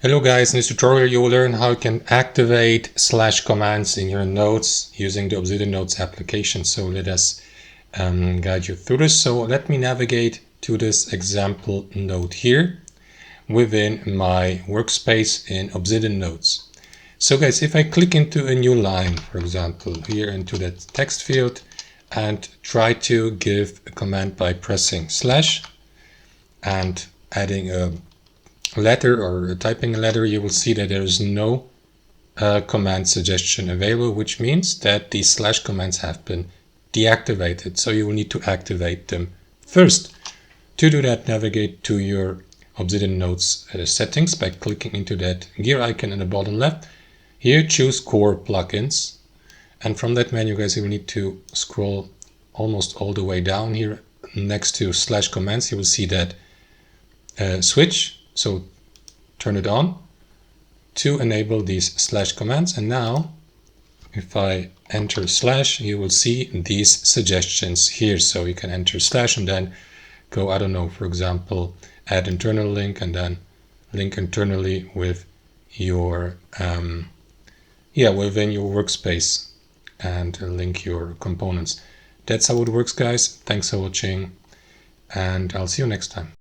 Hello guys, in this tutorial you will learn how you can activate slash commands in your notes using the Obsidian Notes application. So let us guide you through this. So let me navigate to this example note here within my workspace in Obsidian Notes. So guys, if I click into a new line, for example, here into that text field and try to give a command by pressing slash and adding a letter or typing a letter, you will see that there is no command suggestion available, which means that these slash commands have been deactivated. So you will need to activate them first. To do that, navigate to your Obsidian Notes settings by clicking into that gear icon in the bottom left. Here choose core plugins, and from that menu guys you will need to scroll almost all the way down. Here next to slash commands you will see that switch. So turn it on to enable these slash commands. And now if I enter slash, you will see these suggestions here. So you can enter slash and then go, I don't know, for example, add internal link and then link internally with your, within your workspace and link your components. That's how it works, guys. Thanks for watching and I'll see you next time.